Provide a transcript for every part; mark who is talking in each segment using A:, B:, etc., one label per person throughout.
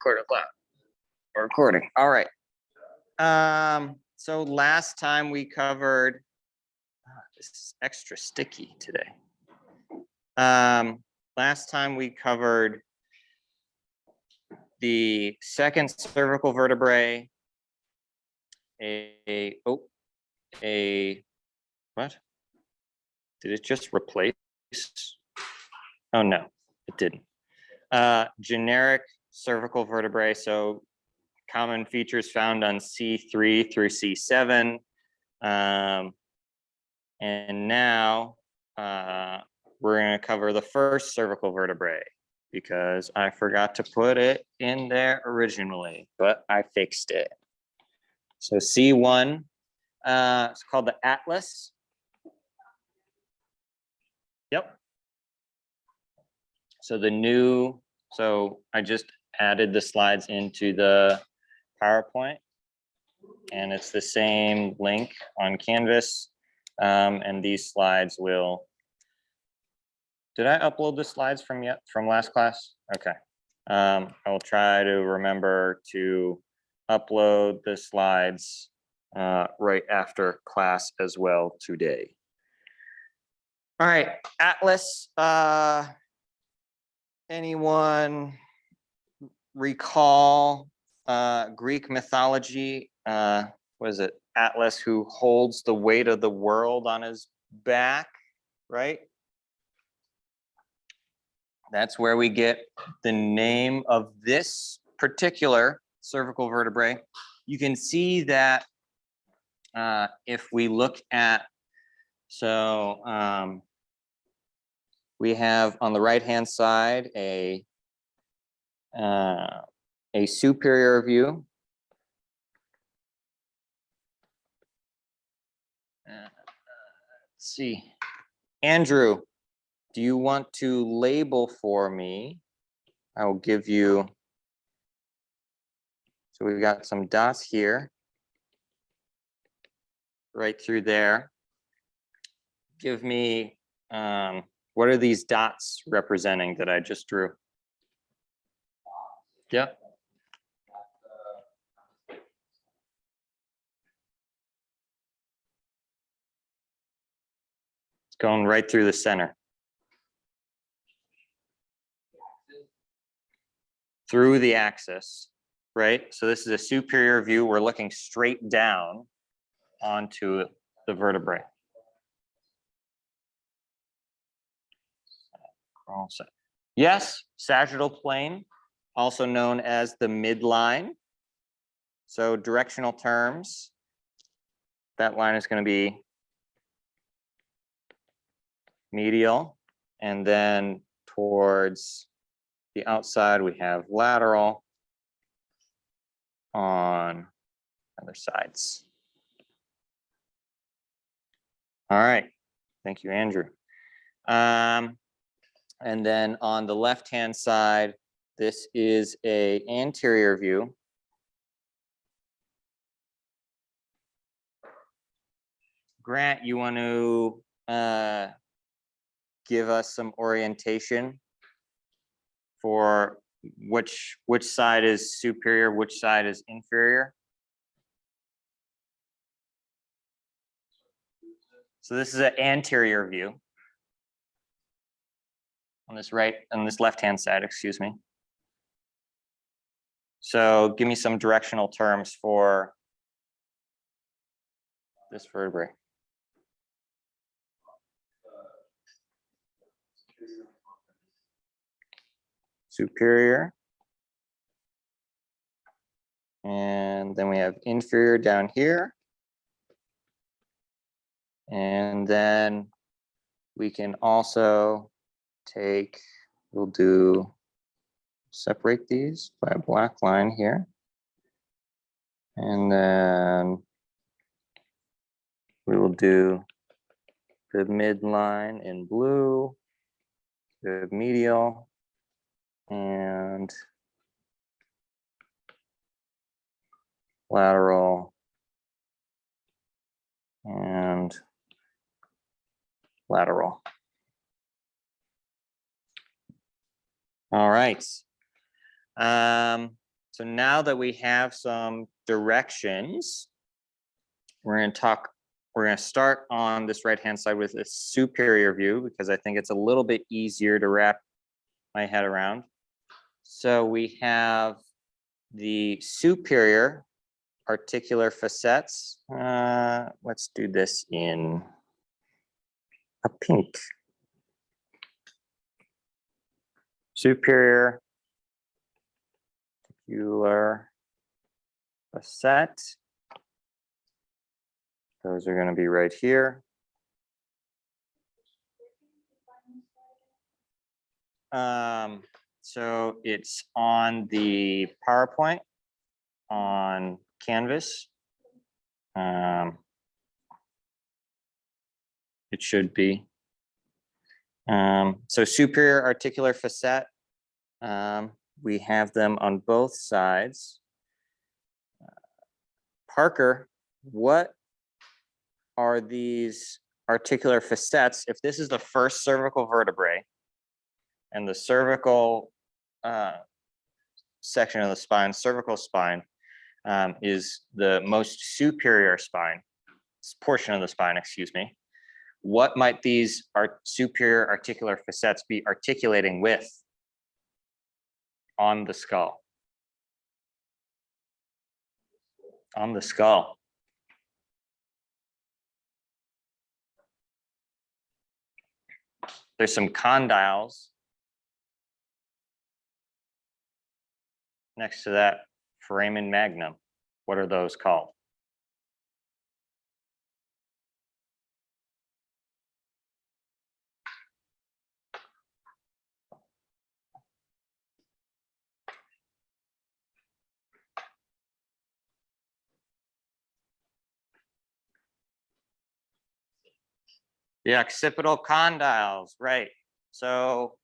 A: Quarter clock. We're recording. All right. So last time we covered, this is extra sticky today. Last time we covered the second cervical vertebrae, what? Did it just replace? Oh no, it didn't. Generic cervical vertebrae, so common features found on C3 through C7. And now we're going to cover the first cervical vertebrae because I forgot to put it in there originally, but I fixed it. So C1, it's called the atlas. Yep. So I just added the slides into the PowerPoint, and it's the same link on Canvas. And these slides will, did I upload the slides from last class? Okay. I will try to remember to upload the slides right after class as well today. All right, atlas. Anyone recall Greek mythology? What is it? Atlas, who holds the weight of the world on his back, right? That's where we get the name of this particular cervical vertebrae. You can see that if we look at, we have on the right-hand side a superior view. Let's see. Andrew, do you want to label for me? I will give you, so we've got some dots here, right through there. Give me, what are these dots representing that I just drew? Yep. It's going right through the center. Through the axis, right? So this is a superior view. We're looking straight down onto the vertebrae. Yes, sagittal plane, also known as the midline. So directional terms, that line is going to be medial, and then towards the outside we have lateral on other sides. All right, thank you, Andrew. And then on the left-hand side, this is an anterior view. Grant, you want to give us some orientation for which side is superior, which side is inferior? So this is an anterior view on this left-hand side, excuse me. So give me some directional terms for this vertebrae. Superior. And then we have inferior down here. And then we can also separate these by a black line here. And then we will do the midline in blue, the medial, and lateral, and lateral. All right. So now that we have some directions, we're going to start on this right-hand side with a superior view because I think it's a little bit easier to wrap my head around. So we have the superior articular facets. Let's do this in a pink. Superior articular facet. Those are going to be right here. So it's on the PowerPoint on Canvas. It should be. So superior articular facet, we have them on both sides. Parker, what are these articular facets? If this is the first cervical vertebrae and the cervical section of the spine, cervical spine, is the most superior spine, portion of the spine, excuse me. What might these superior articular facets be articulating with on the skull? On the skull. There's some condyles next to that foramen magnum. What are those called? The occipital condyles, right. So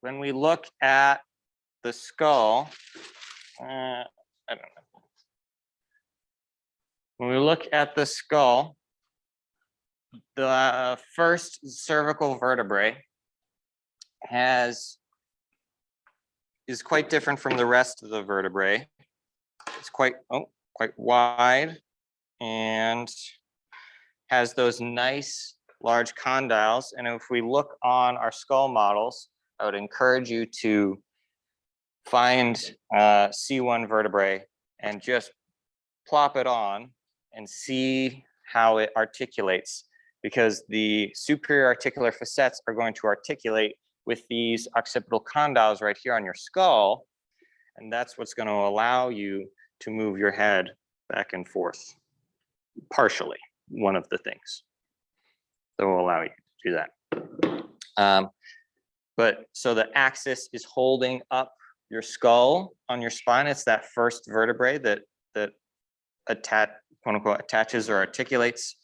A: when we look at the skull, I don't know. When we look at the skull, the first cervical vertebrae is quite different from the rest of the vertebrae. It's quite wide and has those nice large condyles. And if we look on our skull models, I would encourage you to find C1 vertebrae and just plop it on and see how it articulates, because the superior articular facets are going to articulate with these occipital condyles right here on your skull. And that's what's going to allow you to move your head back and forth, partially, one of the things that will allow you to do that. But so the axis is holding up your skull on your spine. It's that first vertebrae that quote unquote attaches or articulates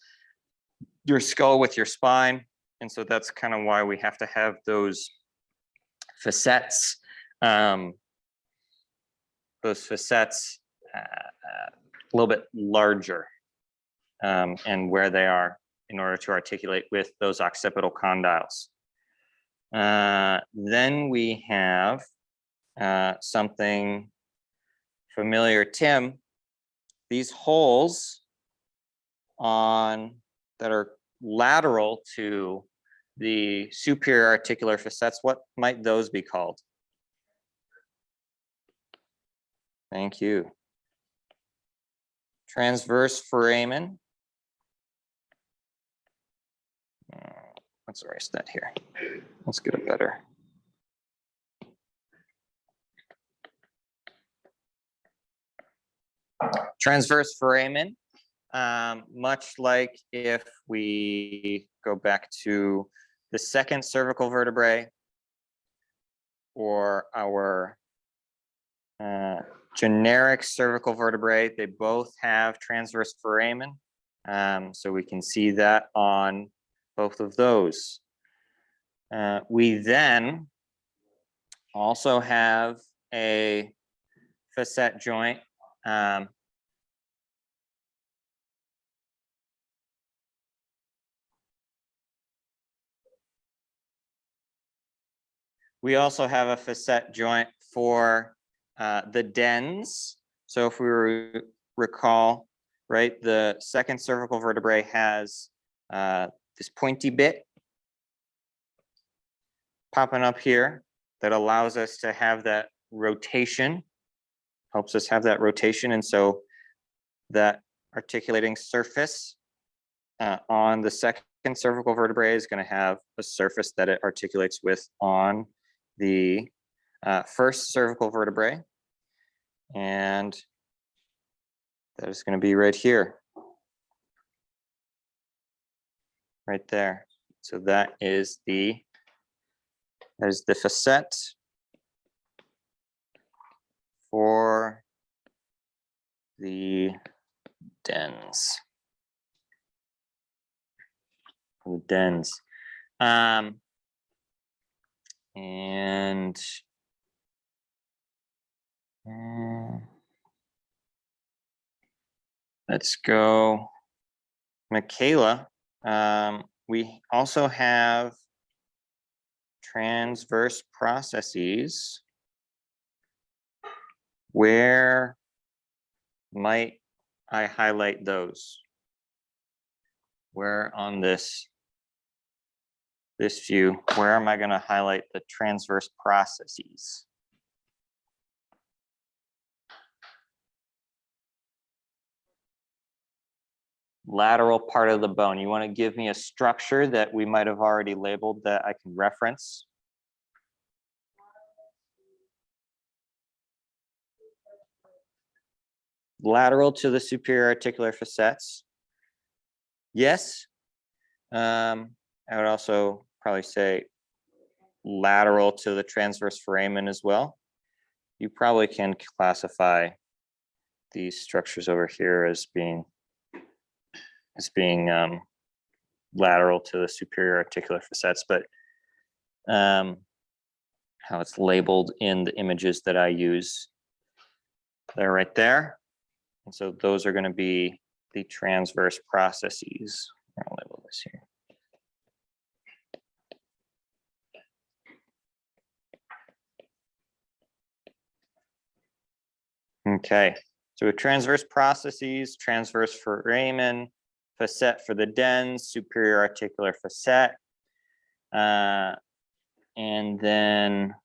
A: your skull with your spine. And so that's kind of why we have to have those facets. A little bit larger and where they are in order to articulate with those occipital condyles. Then we have something familiar. Tim, these holes that are lateral to the superior articular facets, what might those be called? Thank you. Transverse foramen. Let's erase that here. Let's get it better. Transverse foramen, much like if we go back to the second cervical vertebrae or our generic cervical vertebrae, they both have transverse foramen. So we can see that on both of those. We then also have a facet joint. We also have a facet joint for the dens. So if we recall, right, the second cervical vertebrae has this pointy bit popping up here that allows us to have that rotation, helps us have that rotation. And so that articulating surface on the second cervical vertebrae is going to have a surface that it articulates with on the first cervical vertebrae. And that is going to be right here. Right there. So that is the facet for the dens. For the dens. Let's go, Michaela. We also have transverse processes. Where might I highlight those? Where on this view, where am I going to highlight the transverse processes? Lateral part of the bone. You want to give me a structure that we might have already labeled that I can reference? Lateral to the superior articular facets. Yes. I would also probably say lateral to the transverse foramen as well. You probably can classify these structures over here as being lateral to the superior articular facets, but how it's labeled in the images that I use, they're right there. And so those are going to be the transverse processes. I'll label this here. Okay, so with transverse processes, transverse foramen, facet for the dens, superior articular facet, and then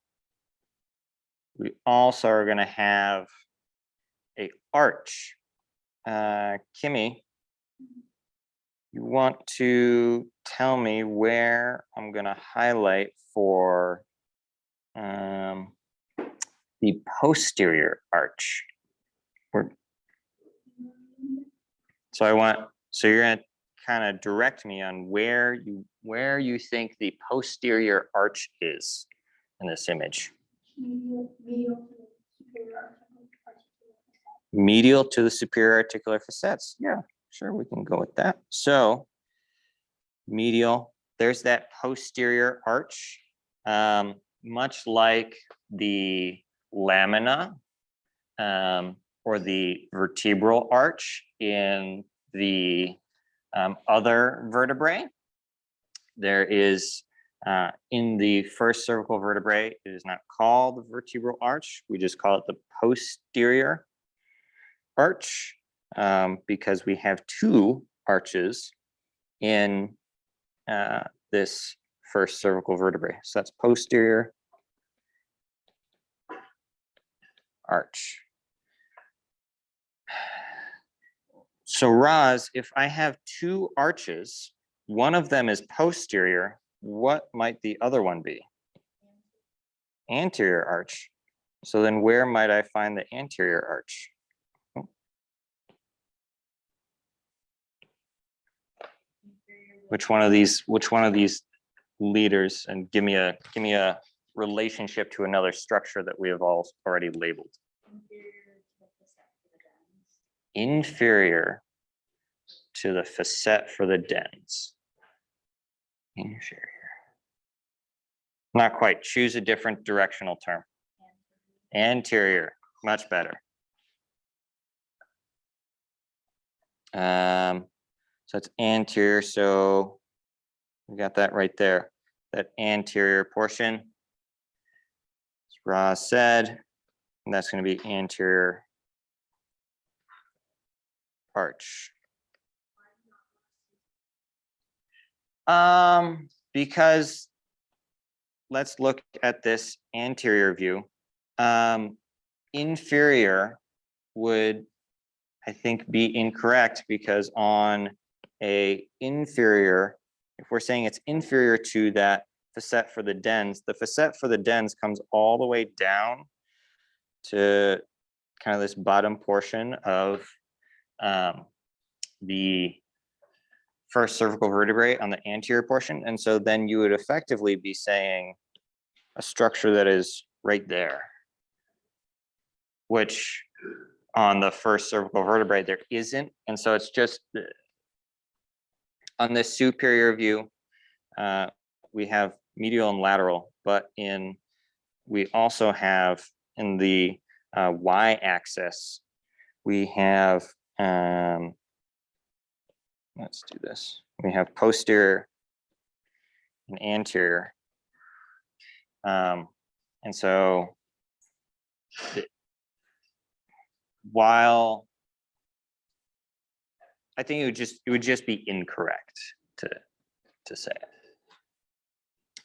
A: we also are going to have a arch. Kimmy, you want to tell me where I'm going to highlight for the posterior arch. So you're going to kind of direct me on where you think the posterior arch is in this image. Medial to the superior articular facets. Yeah, sure, we can go with that. So medial, there's that posterior arch, much like the lamina or the vertebral arch in the other vertebrae. There is in the first cervical vertebrae, it is not called the vertebral arch. We just call it the posterior arch because we have two arches in this first cervical vertebrae. So that's posterior arch. So Roz, if I have two arches, one of them is posterior, what might the other one be? Anterior arch. So then where might I find the anterior arch? Which one of these leaders, and give me a relationship to another structure that we have all already labeled. Inferior to the facet for the dens. Inferior. Not quite. Choose a different directional term. Anterior. Much better. So it's anterior. So we got that right there. That anterior portion, as Roz said, And that's going to be anterior arch. Because let's look at this anterior view. Inferior would, I think, be incorrect, because on a inferior, if we're saying it's inferior to that facet for the dens, the facet for the dens comes all the way down to kind of this bottom portion of the first cervical vertebrae on the anterior portion. And so then you would effectively be saying a structure that is right there, which on the first cervical vertebrae there isn't. And so it's just on this superior view, we have medial and lateral, but we also have in the y-axis, we have, let's do this. We have posterior and anterior. And so while I think it would just be incorrect to say it.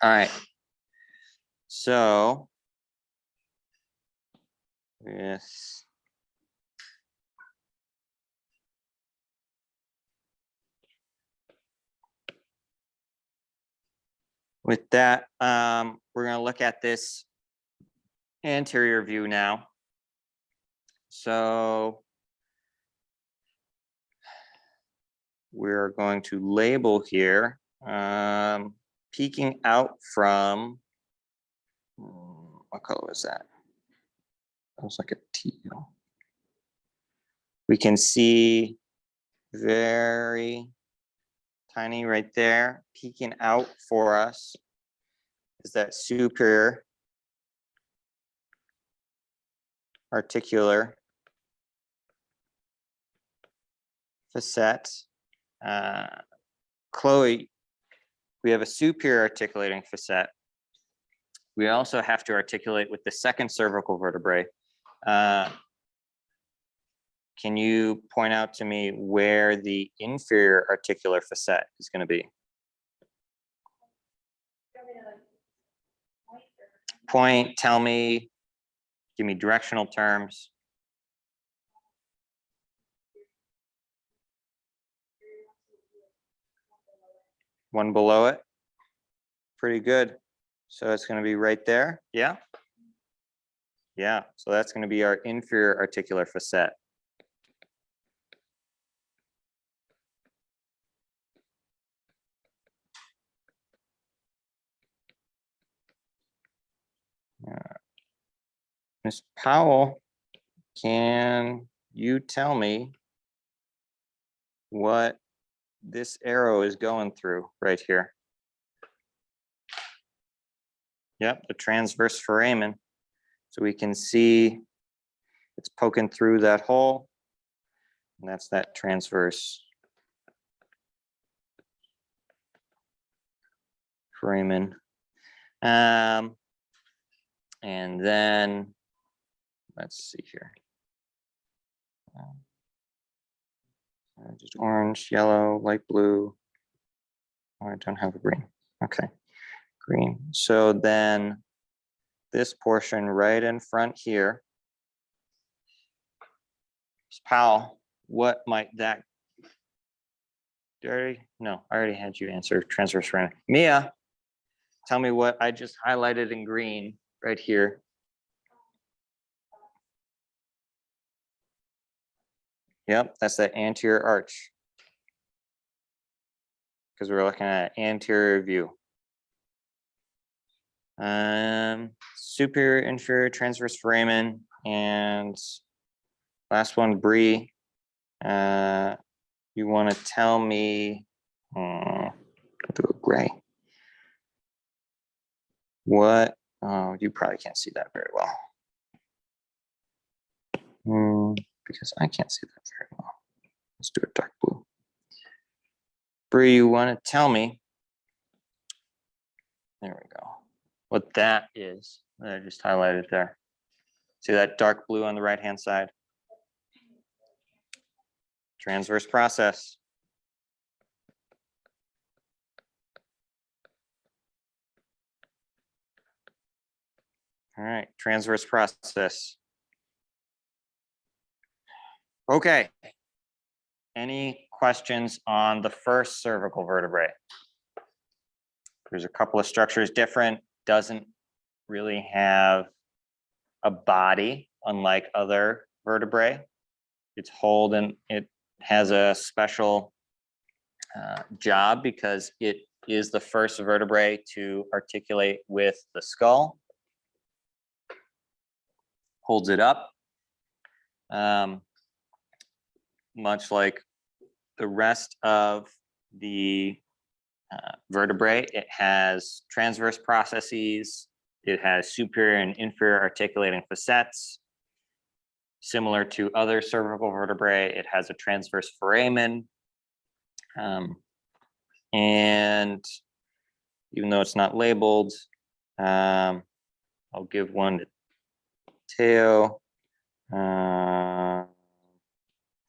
A: All right. So yes. With that, we're going to look at this anterior view now. So we're going to label here, peeking out from, what color was that? That was like a teal. We can see very tiny right there, peeking out for us is that superior articular facet. Chloe, we have a superior articulating facet. We also have to articulate with the second cervical vertebrae. Can you point out to me where the inferior articular facet is going to be? Point, tell me, give me directional terms. One below it. Pretty good. So it's going to be right there. Yeah. Yeah. So that's going to be our inferior articular facet. Ms. Powell, can you tell me what this arrow is going through right here? Yep, the transverse foramen. So we can see it's poking through that hole, and that's that transverse foramen. And then let's see here. Just orange, yellow, light blue. Oh, I don't have a green. Okay, green. So then this portion right in front here. Powell, what might that? No, I already had you answer transverse foramen. Mia, tell me what I just highlighted in green right here. Yep, that's the anterior arch, because we're looking at anterior view. Superior, inferior, transverse foramen, and last one, Bree. You want to tell me? I'll do a gray. What? Oh, you probably can't see that very well. Because I can't see that very well. Let's do a dark blue. Bree, you want to tell me? There we go. What that is that I just highlighted there. See that dark blue on the right-hand side? Transverse process. All right, transverse process. Okay. Any questions on the first cervical vertebrae? There's a couple of structures different, doesn't really have a body, unlike other vertebrae. It's whole and it has a special job because it is the first vertebrae to articulate with the skull. Holds it up. Much like the rest of the vertebrae, it has transverse processes. It has superior and inferior articulating facets. Similar to other cervical vertebrae, it has a transverse foramen. And even though it's not labeled, I'll give one to Teo.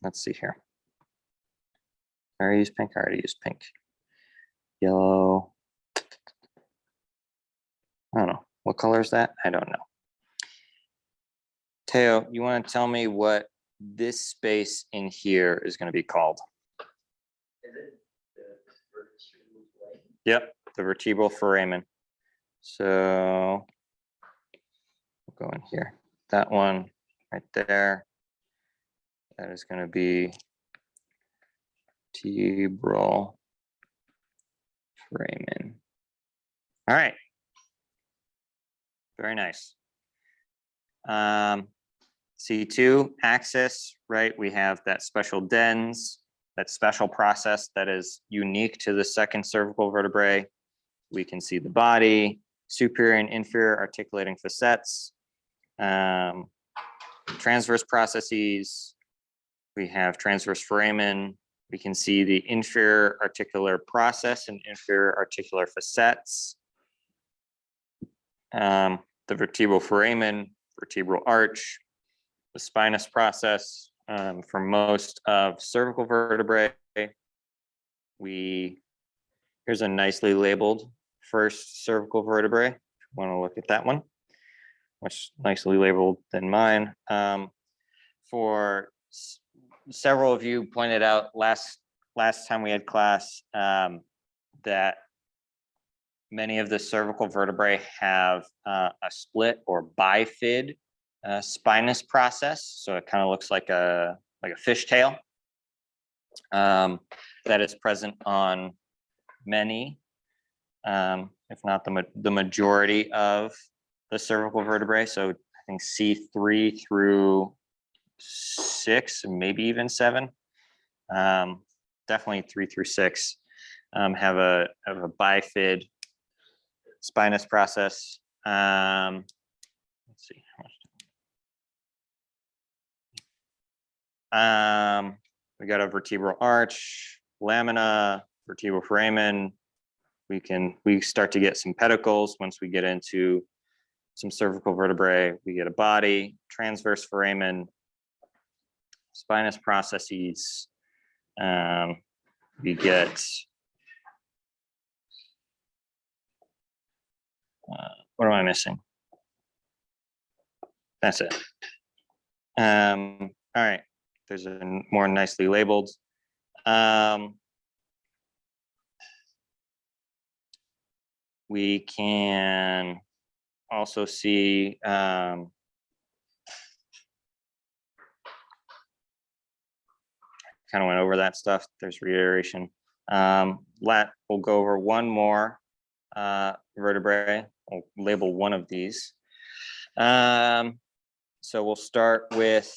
A: Let's see here. I already used pink. I already used pink. Yellow. I don't know. What color is that? I don't know. Teo, you want to tell me what this space in here is going to be called?
B: Is it the vertebral foramen?
A: Yep, the vertebral foramen. So we'll go in here. That one right there. That is going to be vertebral foramen. All right. Very nice. C2 axis, right? We have that special dens, that special process that is unique to the second cervical vertebrae. We can see the body, superior and inferior articulating facets, transverse processes. We have transverse foramen. We can see the inferior articular process and inferior articular facets. The vertebral foramen, vertebral arch, the spinous process. For most of cervical vertebrae, here's a nicely labeled first cervical vertebrae. If you want to look at that one, much nicely labeled than mine. For several of you pointed out last time we had class that many of the cervical vertebrae have a split or bifid spinous process. So it kind of looks like a fishtail that is present on many, if not the majority of the cervical vertebrae. So I think C3 through 6, maybe even 7. Definitely 3 through 6 have a bifid spinous process. Let's see how much. We got a vertebral arch, lamina, vertebral foramen. We start to get some pedicles once we get into some cervical vertebrae. We get a body, transverse foramen, spinous processes. We get what am I missing? That's it. All right. There's a more nicely labeled. We can also see kind of went over that stuff. There's reiteration. We'll go over one more vertebrae. We'll label one of these. So we'll start with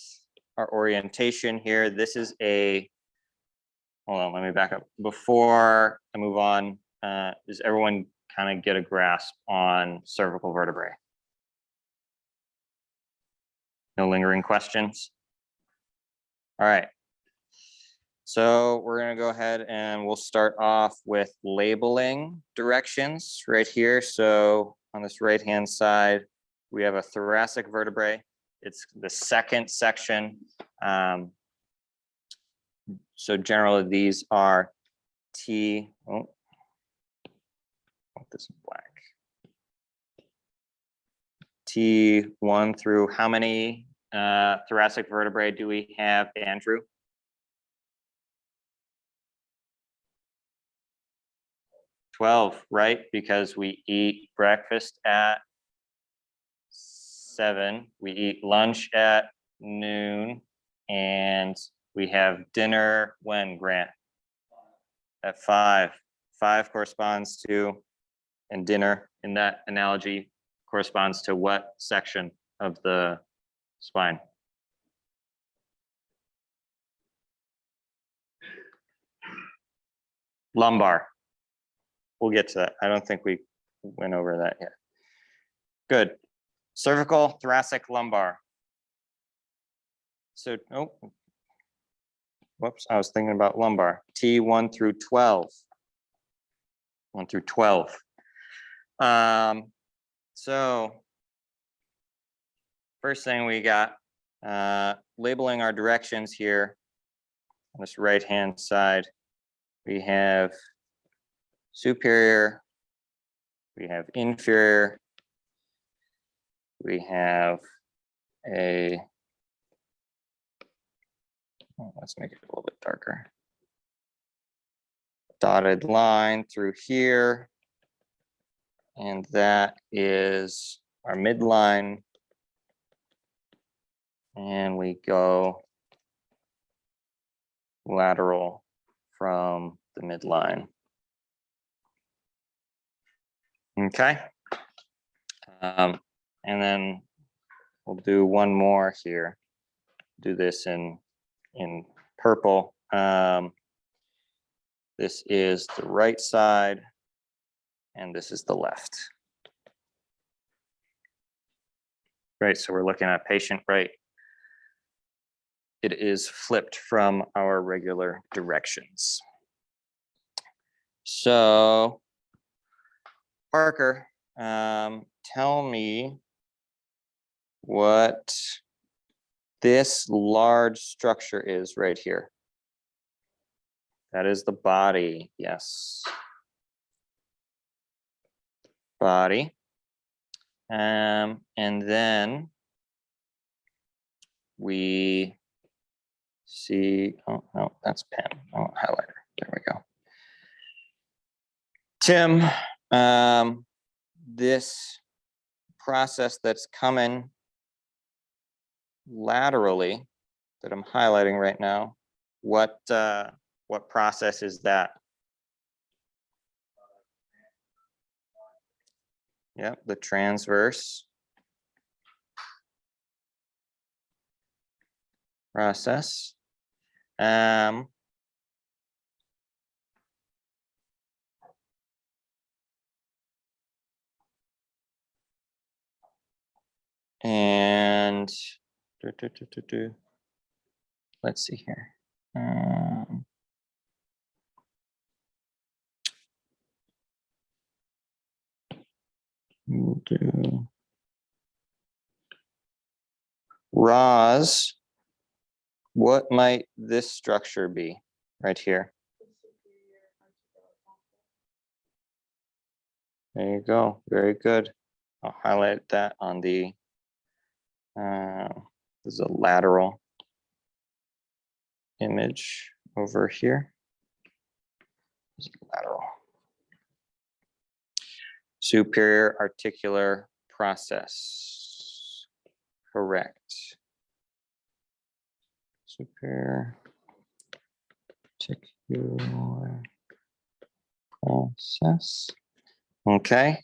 A: our orientation here. This is hold on, let me back up. Before I move on, does everyone kind of get a grasp on cervical vertebrae? No lingering questions? All right. So we're going to go ahead and we'll start off with labeling directions right here. So on this right-hand side, we have a thoracic vertebrae. It's the second section. So generally these are T, oh, this is black. T1 through how many thoracic vertebrae do we have, Andrew? 12, right? Because we eat breakfast at 7, we eat lunch at noon, and we have dinner when, Grant? At 5. 5 corresponds to, and dinner in that analogy corresponds to what section of the spine? Lumbar. We'll get to that. I don't think we went over that yet. Good. Cervical, thoracic, lumbar. So, oh, whoops, I was thinking about lumbar. T1 through 12. 1 through 12. So, first thing we got, labeling our directions here on this right-hand side. We have superior, we have inferior, we have a, let's make it a little bit darker, dotted line through here, and that is our midline, and we go lateral from the midline. Okay. And then we'll do one more here. Do this in purple. This is the right side, and this is the left. Right, so we're looking at patient right. It is flipped from our regular directions. So, Parker, tell me what this large structure is right here. That is the body, yes. Body. And then we see, oh, no, that's pen, oh, highlighter, there we go. Tim, this process that's coming laterally that I'm highlighting right now, what process is that? Yep, the transverse process. And let's see here. We'll do Roz. What might this structure be right here? There you go. Very good. I'll highlight that on the, this is a lateral image over here. Lateral. Superior articular process. Correct. Superior articular process. Okay.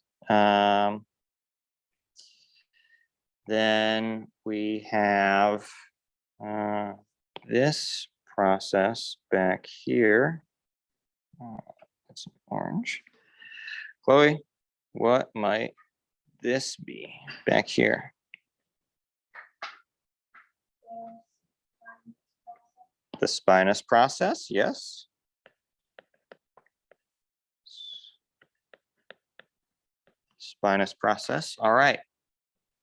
A: Then we have this process back here. That's orange. Chloe, what might this be back here? The spinous process, yes. Spinous process, all right.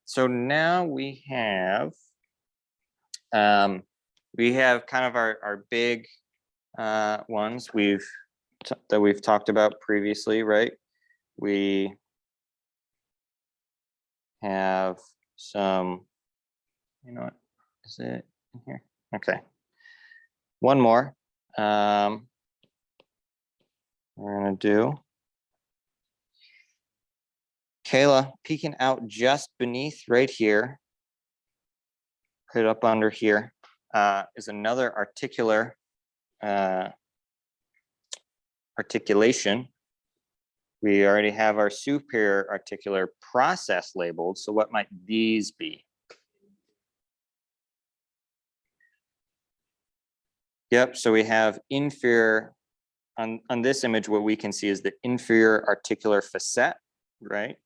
A: So now we have We have kind of our big ones that we've talked about previously, right? We have some, you know what, is it in here? Okay. One more. We're gonna do Kayla peeking out just beneath right here, right up under here, is another articular articulation. We already have our superior articular process labeled. So what might these be? Yep, so we have inferior, on this image, what we can see is the inferior articular facet, right?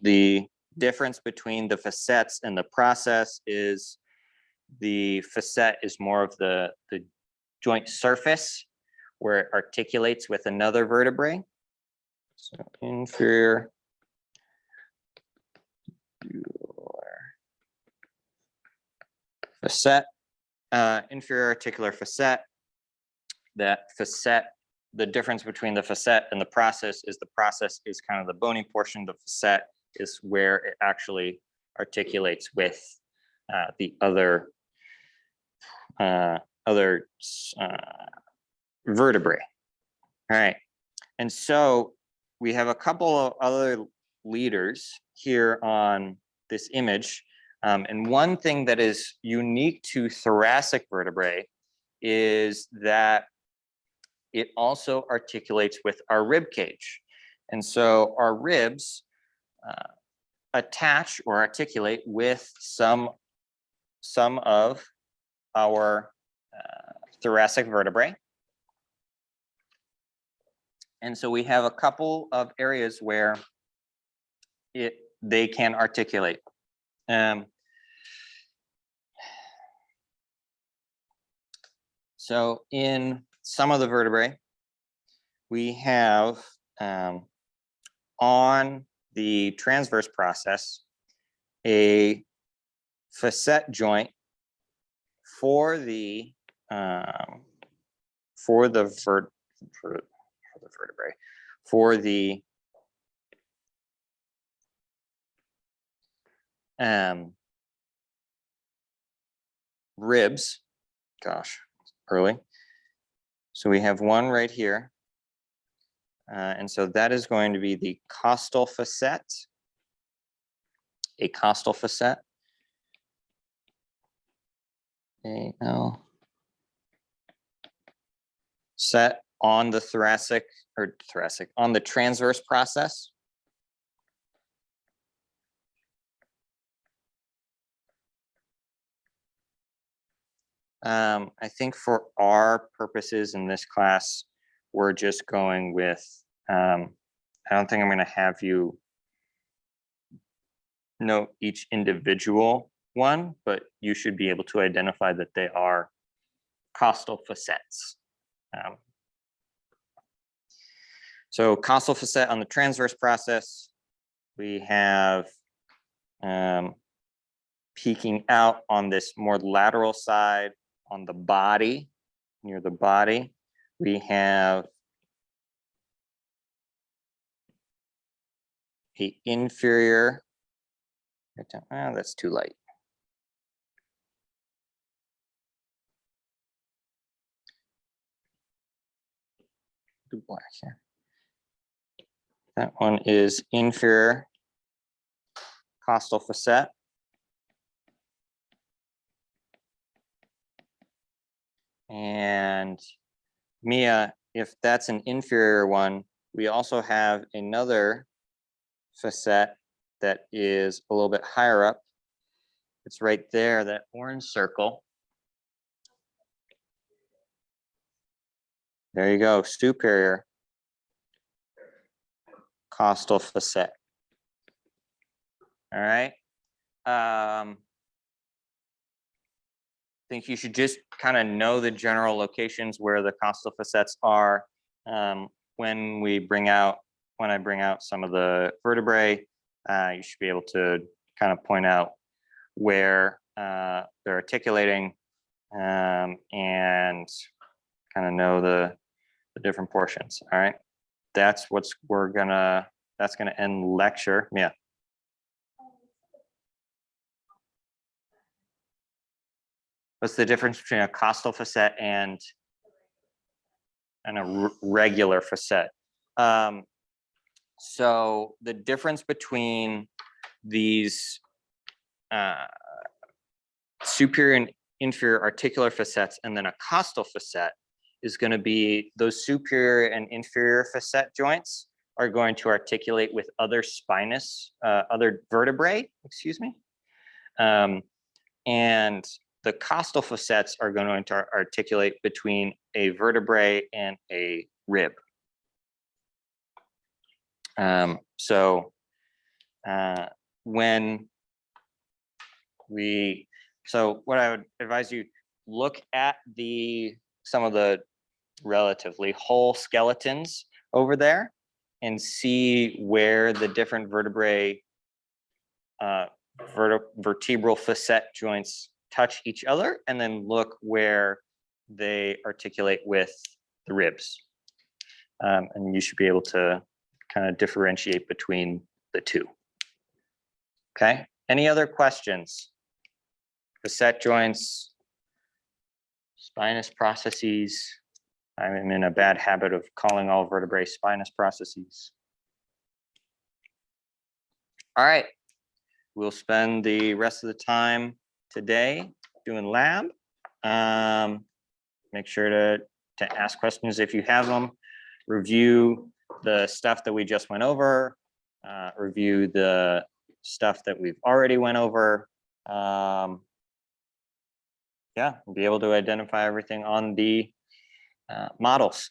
A: The difference between the facets and the process is the facet is more of the joint surface where it articulates with another vertebrae. So inferior facet, inferior articular facet. That facet, the difference between the facet and the process is kind of the bony portion. The facet is where it actually articulates with the other vertebrae. All right, and so we have a couple of other leaders here on this image, and one thing that is unique to thoracic vertebrae is that it also articulates with our rib cage, and so our ribs attach or articulate with some of our thoracic vertebrae. And so we have a couple of areas where they can articulate. So in some of the vertebrae, we have on the transverse process a facet joint for the vertebrae, for the ribs. Gosh, early. So we have one right here. And so that is going to be the costal facet, a costal facet. Set on the on the transverse process. I think for our purposes in this class, we're just going with, I don't think I'm going to have you note each individual one, but you should be able to identify that they are costal facets. So costal facet on the transverse process, we have peeking out on this more lateral side on the body, near the body. We have the inferior, that's too light. Do black here. That one is inferior costal facet. And Mia, if that's an inferior one, we also have another facet that is a little bit higher up. It's right there, that orange circle. There you go, superior costal facet. All right. I think you should just kind of know the general locations where the costal facets are when I bring out some of the vertebrae. You should be able to kind of point out where they're articulating and kind of know the different portions. All right, that's what's that's gonna end lecture. Yeah. What's the difference between a costal facet and a regular facet? So the difference between these superior and inferior articular facets and then a costal facet is going to be those superior and inferior facet joints are going to articulate with other other vertebrae, excuse me. And the costal facets are going to articulate between a vertebrae and a rib. So what I would advise you, look at some of the relatively whole skeletons over there and see where the different vertebrae, vertebral facet joints touch each other, and then look where they articulate with the ribs. And you should be able to kind of differentiate between the two. Okay, any other questions? Facet joints, spinous processes. I'm in a bad habit of calling all vertebrae spinous processes. All right, we'll spend the rest of the time today doing lab. Make sure to ask questions if you have them. Review the stuff that we just went over. Review the stuff that we've already went over. Yeah, we'll be able to identify everything on the models.